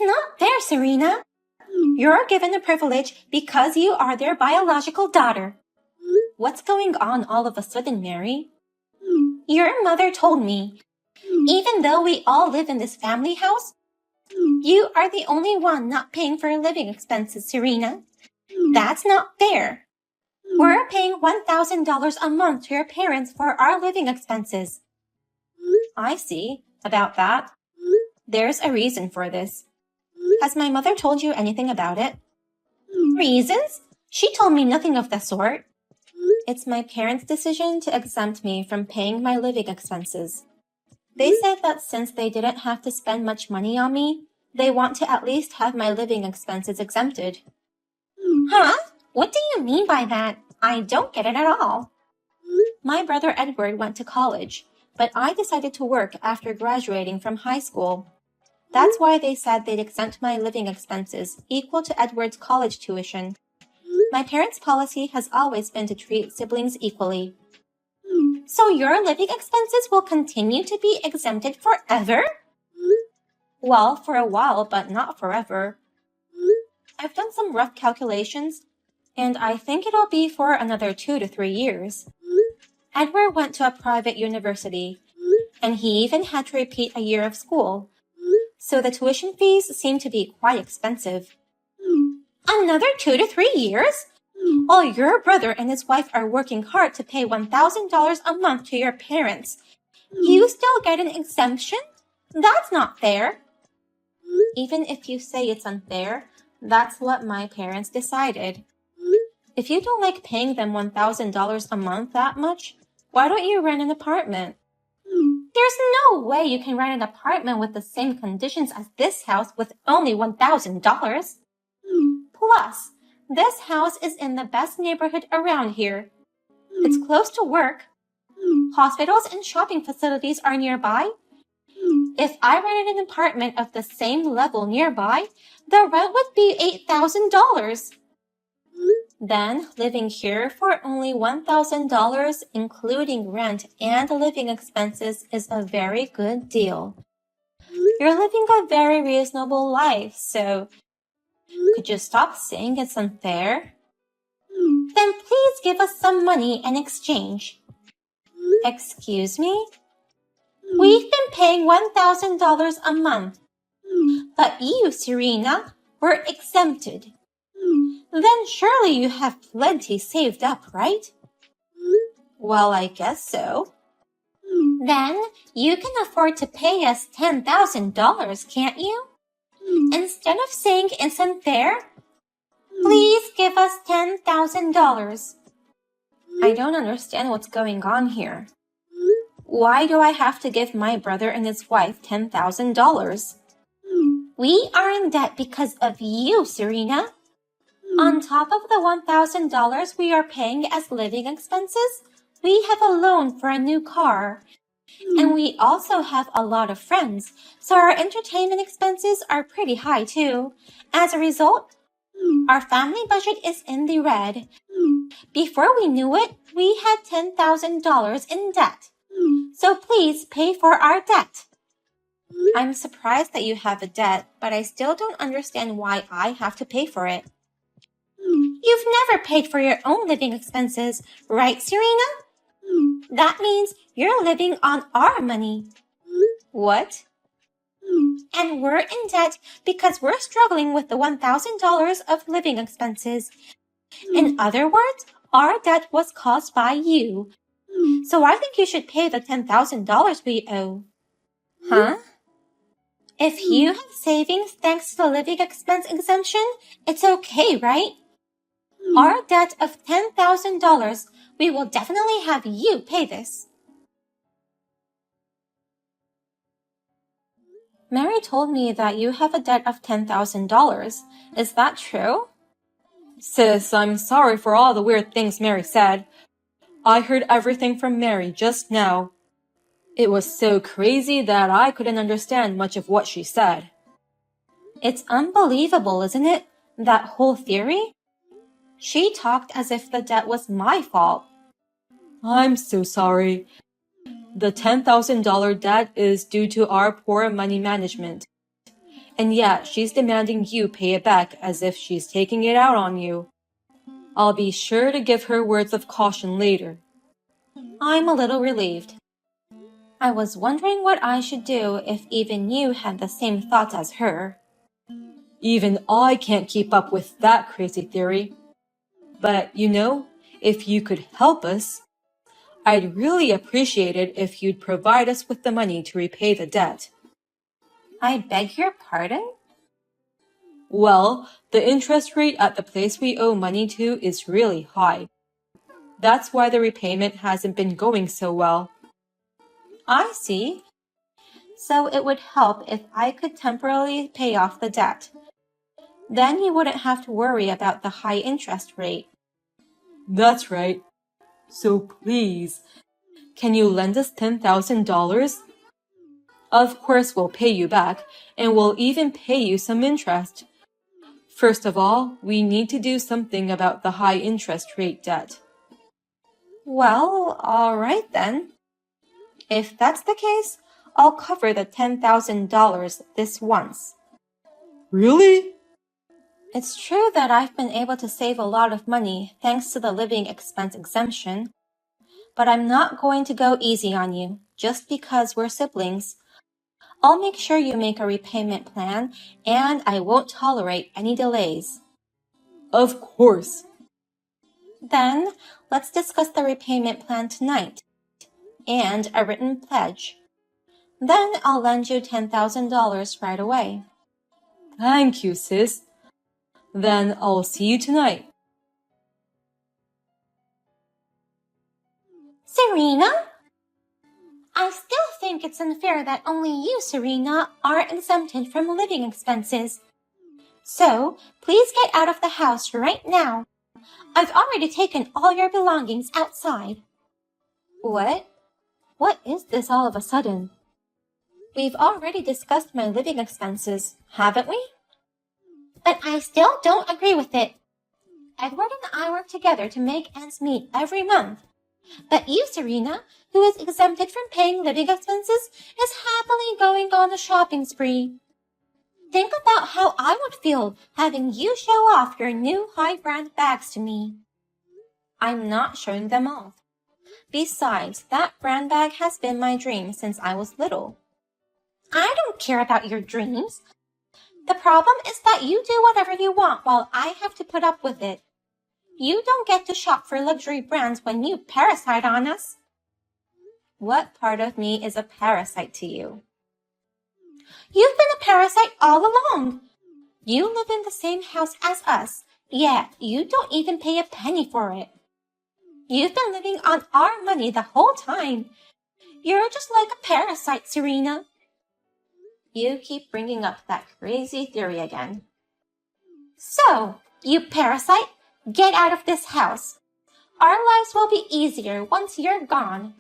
not fair, Serena. You're given a privilege because you are their biological daughter. What's going on all of a sudden, Mary? Your mother told me, even though we all live in this family house, you are the only one not paying for living expenses, Serena. That's not fair. We're paying $1,000 a month to your parents for our living expenses. I see. About that. There's a reason for this. Has my mother told you anything about it? Reasons? She told me nothing of the sort. It's my parents' decision to exempt me from paying my living expenses. They said that since they didn't have to spend much money on me, they want to at least have my living expenses exempted. Huh? What do you mean by that? I don't get it at all. My brother Edward went to college, but I decided to work after graduating from high school. That's why they said they'd exempt my living expenses equal to Edward's college tuition. My parents' policy has always been to treat siblings equally. So your living expenses will continue to be exempted forever? Well, for a while, but not forever. I've done some rough calculations, and I think it'll be for another 2 to 3 years. Edward went to a private university, and he even had to repeat a year of school. So the tuition fees seem to be quite expensive. Another 2 to 3 years? While your brother and his wife are working hard to pay $1,000 a month to your parents, you still get an exemption? That's not fair. Even if you say it's unfair, that's what my parents decided. If you don't like paying them $1,000 a month that much, why don't you rent an apartment? There's no way you can rent an apartment with the same conditions as this house with only $1,000. Plus, this house is in the best neighborhood around here. It's close to work. Hospitals and shopping facilities are nearby. If I rented an apartment of the same level nearby, the rent would be $8,000. Then, living here for only $1,000, including rent and living expenses, is a very good deal. You're living a very reasonable life, so could you stop saying it's unfair? Then please give us some money in exchange. Excuse me? We've been paying $1,000 a month. But you, Serena, were exempted. Then surely you have plenty saved up, right? Well, I guess so. Then you can afford to pay us $10,000, can't you? Instead of saying it's unfair, please give us $10,000. I don't understand what's going on here. Why do I have to give my brother and his wife $10,000? We are in debt because of you, Serena. On top of the $1,000 we are paying as living expenses, we have a loan for a new car. And we also have a lot of friends, so our entertainment expenses are pretty high too. As a result, our family budget is in the red. Before we knew it, we had $10,000 in debt. So please pay for our debt. I'm surprised that you have a debt, but I still don't understand why I have to pay for it. You've never paid for your own living expenses, right, Serena? That means you're living on our money. What? And we're in debt because we're struggling with the $1,000 of living expenses. In other words, our debt was caused by you. So I think you should pay the $10,000 we owe. Huh? If you have savings thanks to the living expense exemption, it's okay, right? Our debt of $10,000, we will definitely have you pay this. Mary told me that you have a debt of $10,000. Is that true? Sis, I'm sorry for all the weird things Mary said. I heard everything from Mary just now. It was so crazy that I couldn't understand much of what she said. It's unbelievable, isn't it? That whole theory? She talked as if the debt was my fault. I'm so sorry. The $10,000 debt is due to our poor money management. And yet she's demanding you pay it back as if she's taking it out on you. I'll be sure to give her words of caution later. I'm a little relieved. I was wondering what I should do if even you had the same thoughts as her. Even I can't keep up with that crazy theory. But, if you could help us, I'd really appreciate it if you'd provide us with the money to repay the debt. I beg your pardon? Well, the interest rate at the place we owe money to is really high. That's why the repayment hasn't been going so well. I see. So it would help if I could temporarily pay off the debt. Then you wouldn't have to worry about the high interest rate. That's right. So please, can you lend us $10,000? Of course we'll pay you back, and we'll even pay you some interest. First of all, we need to do something about the high interest rate debt. Well, all right then. If that's the case, I'll cover the $10,000 this once. Really? It's true that I've been able to save a lot of money thanks to the living expense exemption. But I'm not going to go easy on you just because we're siblings. I'll make sure you make a repayment plan, and I won't tolerate any delays. Of course. Then, let's discuss the repayment plan tonight, and a written pledge. Then I'll lend you $10,000 right away. Thank you, sis. Then I'll see you tonight. Serena? I still think it's unfair that only you, Serena, are exempted from living expenses. So, please get out of the house right now. I've already taken all your belongings outside. What? What is this all of a sudden? We've already discussed my living expenses, haven't we? But I still don't agree with it. Edward and I work together to make ends meet every month. But you, Serena, who is exempted from paying living expenses, is happily going on a shopping spree. Think about how I would feel having you show off your new high-brand bags to me. I'm not showing them off. Besides, that brand bag has been my dream since I was little. I don't care about your dreams. The problem is that you do whatever you want while I have to put up with it. You don't get to shop for luxury brands when you parasite on us. What part of me is a parasite to you? You've been a parasite all along. You live in the same house as us, yet you don't even pay a penny for it. You've been living on our money the whole time. You're just like a parasite, Serena. You keep bringing up that crazy theory again. So, you parasite, get out of this house. Our lives will be easier once you're gone.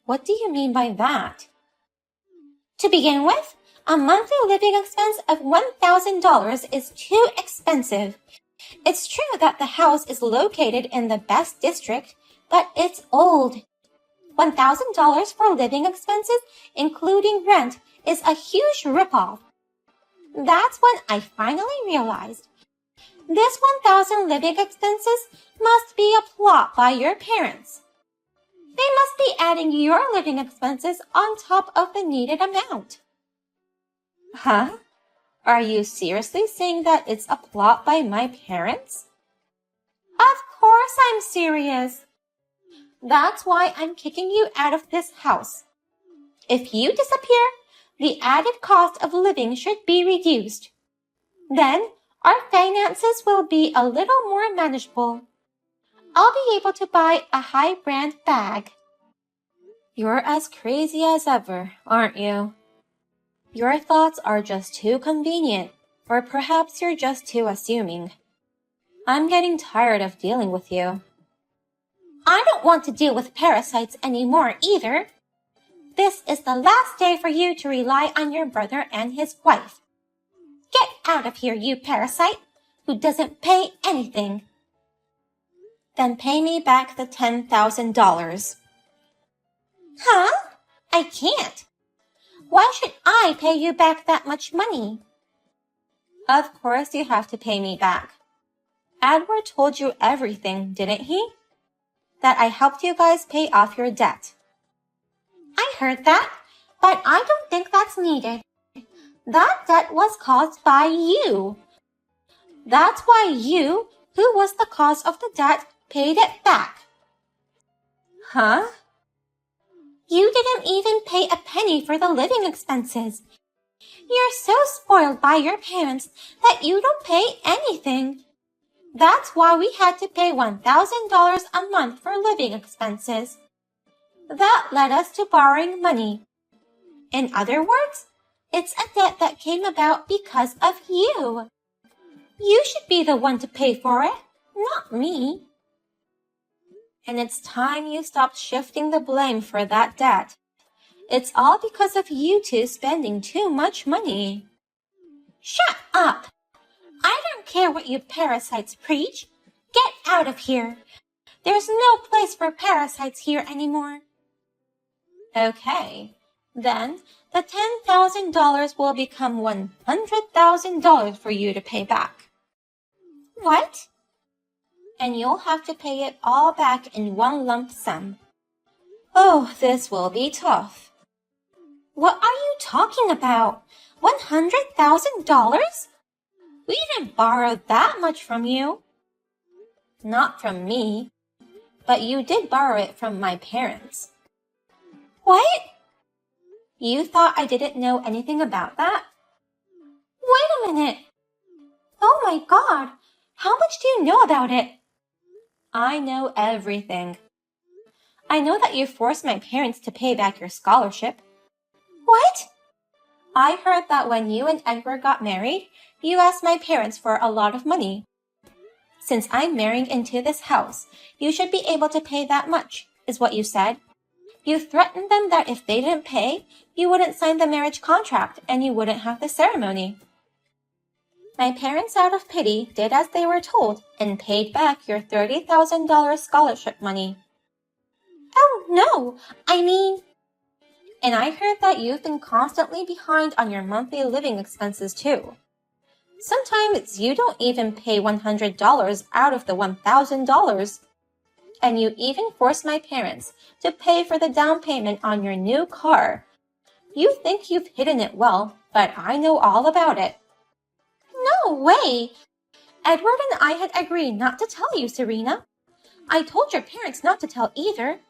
What do you mean by that? To begin with, a monthly living expense of $1,000 is too expensive. It's true that the house is located in the best district, but it's old. $1,000 for living expenses, including rent, is a huge ripoff. That's when I finally realized this 1,000 living expenses must be a plot by your parents. They must be adding your living expenses on top of the needed amount. Huh? Are you seriously saying that it's a plot by my parents? Of course I'm serious. That's why I'm kicking you out of this house. If you disappear, the added cost of living should be reduced. Then, our finances will be a little more manageable. I'll be able to buy a high-brand bag. You're as crazy as ever, aren't you? Your thoughts are just too convenient, or perhaps you're just too assuming. I'm getting tired of dealing with you. I don't want to deal with parasites anymore either. This is the last day for you to rely on your brother and his wife. Get out of here, you parasite, who doesn't pay anything. Then pay me back the $10,000. Huh? I can't. Why should I pay you back that much money? Of course you have to pay me back. Edward told you everything, didn't he? That I helped you guys pay off your debt. I heard that, but I don't think that's needed. That debt was caused by you. That's why you, who was the cause of the debt, paid it back. Huh? You didn't even pay a penny for the living expenses. You're so spoiled by your parents that you don't pay anything. That's why we had to pay $1,000 a month for living expenses. That led us to borrowing money. In other words, it's a debt that came about because of you. You should be the one to pay for it, not me. And it's time you stopped shifting the blame for that debt. It's all because of you two spending too much money. Shut up! I don't care what you parasites preach. Get out of here. There's no place for parasites here anymore. Okay, then the $10,000 will become $100,000 for you to pay back. What? And you'll have to pay it all back in one lump sum. Oh, this will be tough. What are you talking about? $100,000? We didn't borrow that much from you. Not from me, but you did borrow it from my parents. What? You thought I didn't know anything about that? Wait a minute. Oh my God, how much do you know about it? I know everything. I know that you forced my parents to pay back your scholarship. What? I heard that when you and Edward got married, you asked my parents for a lot of money. Since I'm marrying into this house, you should be able to pay that much, is what you said. You threatened them that if they didn't pay, you wouldn't sign the marriage contract and you wouldn't have the ceremony. My parents, out of pity, did as they were told and paid back your $30,000 scholarship money. Oh no, And I heard that you've been constantly behind on your monthly living expenses too. Sometimes you don't even pay $100 out of the $1,000. And you even forced my parents to pay for the down payment on your new car. You think you've hidden it well, but I know all about it. No way! Edward and I had agreed not to tell you, Serena. I told your parents not to tell either.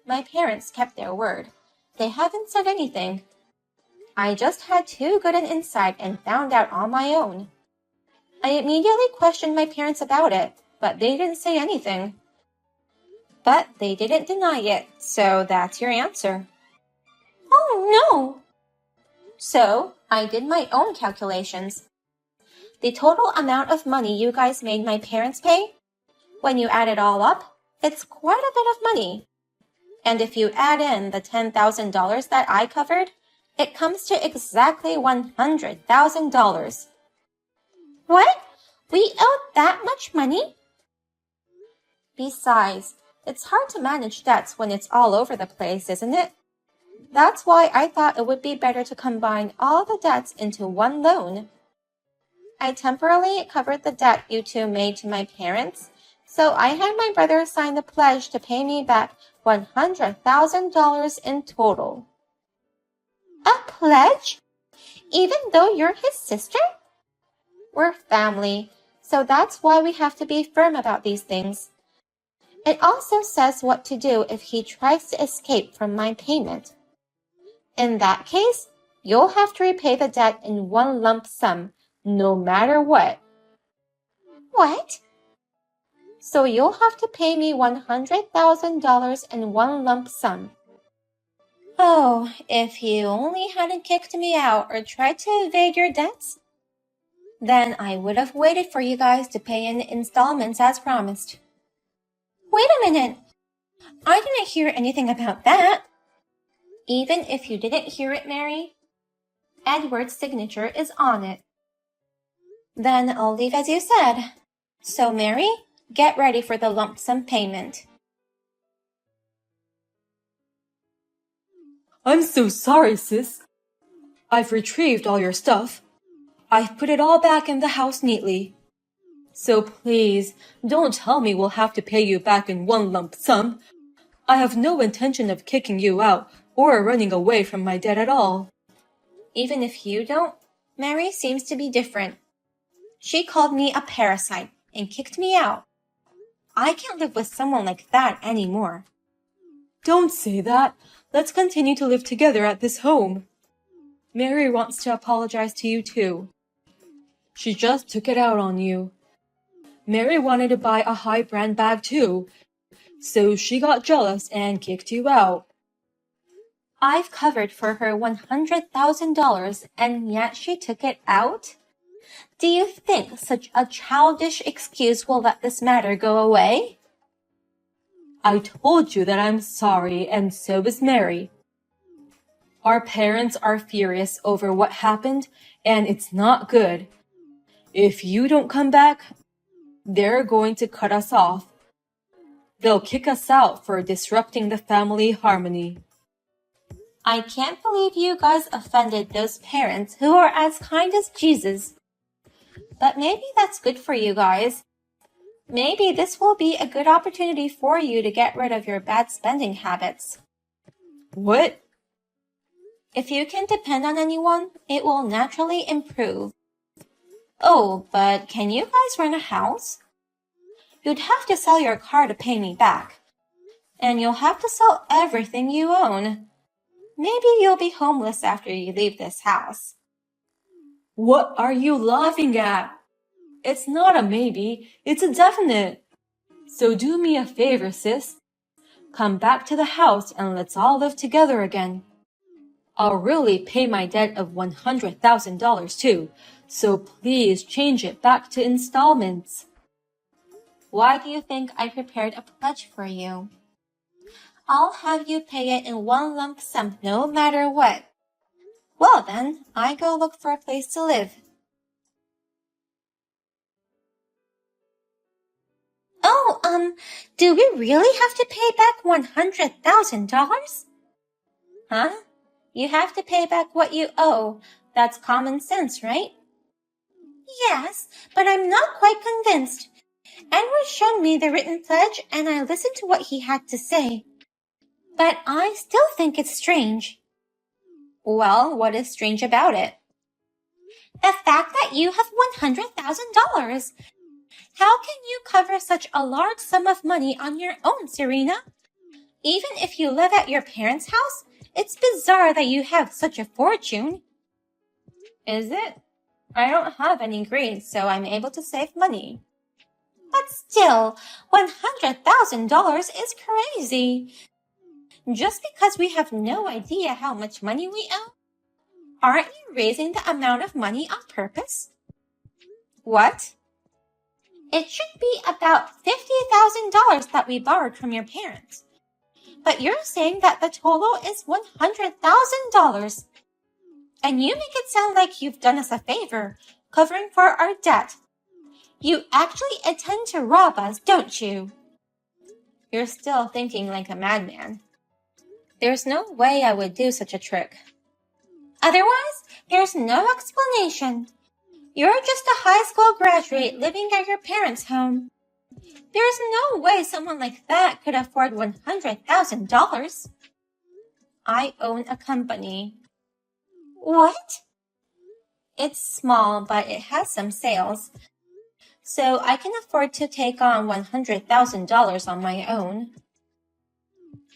My parents kept their word. They haven't said anything. I just had too good an insight and found out on my own. I immediately questioned my parents about it, but they didn't say anything. But they didn't deny it, so that's your answer. Oh no! So I did my own calculations. The total amount of money you guys made my parents pay, when you add it all up, it's quite a bit of money. And if you add in the $10,000 that I covered, it comes to exactly $100,000. What? We owed that much money? Besides, it's hard to manage debts when it's all over the place, isn't it? That's why I thought it would be better to combine all the debts into one loan. I temporarily covered the debt you two made to my parents, so I had my brother sign the pledge to pay me back $100,000 in total. A pledge? Even though you're his sister? We're family, so that's why we have to be firm about these things. It also says what to do if he tries to escape from my payment. In that case, you'll have to repay the debt in one lump sum, no matter what. What? So you'll have to pay me $100,000 in one lump sum. Oh, if you only hadn't kicked me out or tried to evade your debts, then I would have waited for you guys to pay in installments as promised. Wait a minute! I didn't hear anything about that. Even if you didn't hear it, Mary, Edward's signature is on it. Then I'll leave as you said. So, Mary, get ready for the lump sum payment. I'm so sorry, sis. I've retrieved all your stuff. I've put it all back in the house neatly. So please, don't tell me we'll have to pay you back in one lump sum. I have no intention of kicking you out or running away from my debt at all. Even if you don't, Mary seems to be different. She called me a parasite and kicked me out. I can't live with someone like that anymore. Don't say that. Let's continue to live together at this home. Mary wants to apologize to you too. She just took it out on you. Mary wanted to buy a high brand bag too, so she got jealous and kicked you out. I've covered for her $100,000 and yet she took it out? Do you think such a childish excuse will let this matter go away? I told you that I'm sorry, and so is Mary. Our parents are furious over what happened, and it's not good. If you don't come back, they're going to cut us off. They'll kick us out for disrupting the family harmony. I can't believe you guys offended those parents who are as kind as Jesus. But maybe that's good for you guys. Maybe this will be a good opportunity for you to get rid of your bad spending habits. What? If you can depend on anyone, it will naturally improve. Oh, but can you guys rent a house? You'd have to sell your car to pay me back. And you'll have to sell everything you own. Maybe you'll be homeless after you leave this house. What are you laughing at? It's not a maybe, it's a definite. So do me a favor, sis. Come back to the house and let's all live together again. I'll really pay my debt of $100,000 too, so please change it back to installments. Why do you think I prepared a pledge for you? I'll have you pay it in one lump sum no matter what. Well then, I go look for a place to live. Oh, do we really have to pay back $100,000? Huh? You have to pay back what you owe. That's common sense, right? Yes, but I'm not quite convinced. Edward showed me the written pledge and I listened to what he had to say. But I still think it's strange. Well, what is strange about it? The fact that you have $100,000. How can you cover such a large sum of money on your own, Serena? Even if you live at your parents' house, it's bizarre that you have such a fortune. Is it? I don't have any grades, so I'm able to save money. But still, $100,000 is crazy. Just because we have no idea how much money we owe? Aren't you raising the amount of money on purpose? What? It should be about $50,000 that we borrowed from your parents. But you're saying that the total is $100,000. And you make it sound like you've done us a favor, covering for our debt. You actually intend to rob us, don't you? You're still thinking like a madman. There's no way I would do such a trick. Otherwise, there's no explanation. You're just a high school graduate living at your parents' home. There's no way someone like that could afford $100,000. I own a company. What? It's small, but it has some sales. So I can afford to take on $100,000 on my own.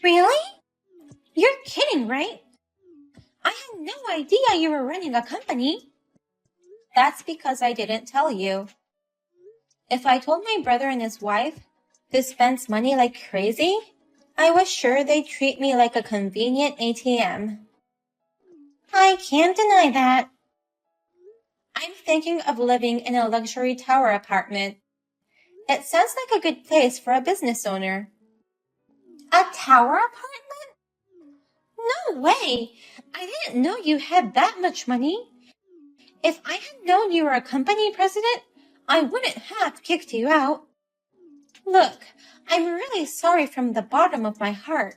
Really? You're kidding, right? I had no idea you were running a company. That's because I didn't tell you. If I told my brother and his wife, who spends money like crazy, I was sure they'd treat me like a convenient ATM. I can't deny that. I'm thinking of living in a luxury tower apartment. It sounds like a good place for a business owner. A tower apartment? No way! I didn't know you had that much money. If I had known you were a company president, I wouldn't have kicked you out. Look, I'm really sorry from the bottom of my heart.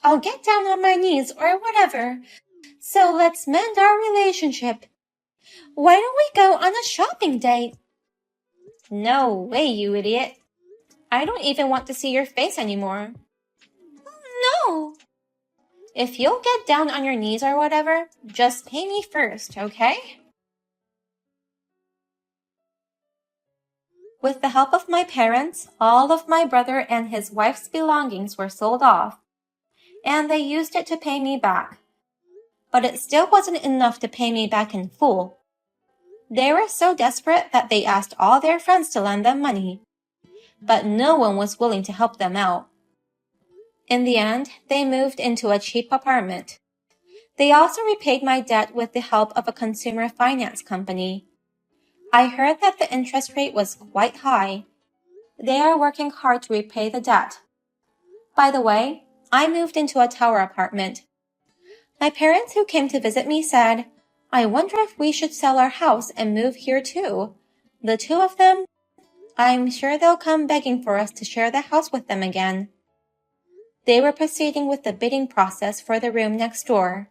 I'll get down on my knees or whatever. So let's mend our relationship. Why don't we go on a shopping date? No way, you idiot. I don't even want to see your face anymore. No. If you'll get down on your knees or whatever, just pay me first, okay? With the help of my parents, all of my brother and his wife's belongings were sold off, and they used it to pay me back. But it still wasn't enough to pay me back in full. They were so desperate that they asked all their friends to lend them money, but no one was willing to help them out. In the end, they moved into a cheap apartment. They also repaid my debt with the help of a consumer finance company. I heard that the interest rate was quite high. They are working hard to repay the debt. By the way, I moved into a tower apartment. My parents who came to visit me said, I wonder if we should sell our house and move here too. The two of them? I'm sure they'll come begging for us to share the house with them again. They were proceeding with the bidding process for the room next door.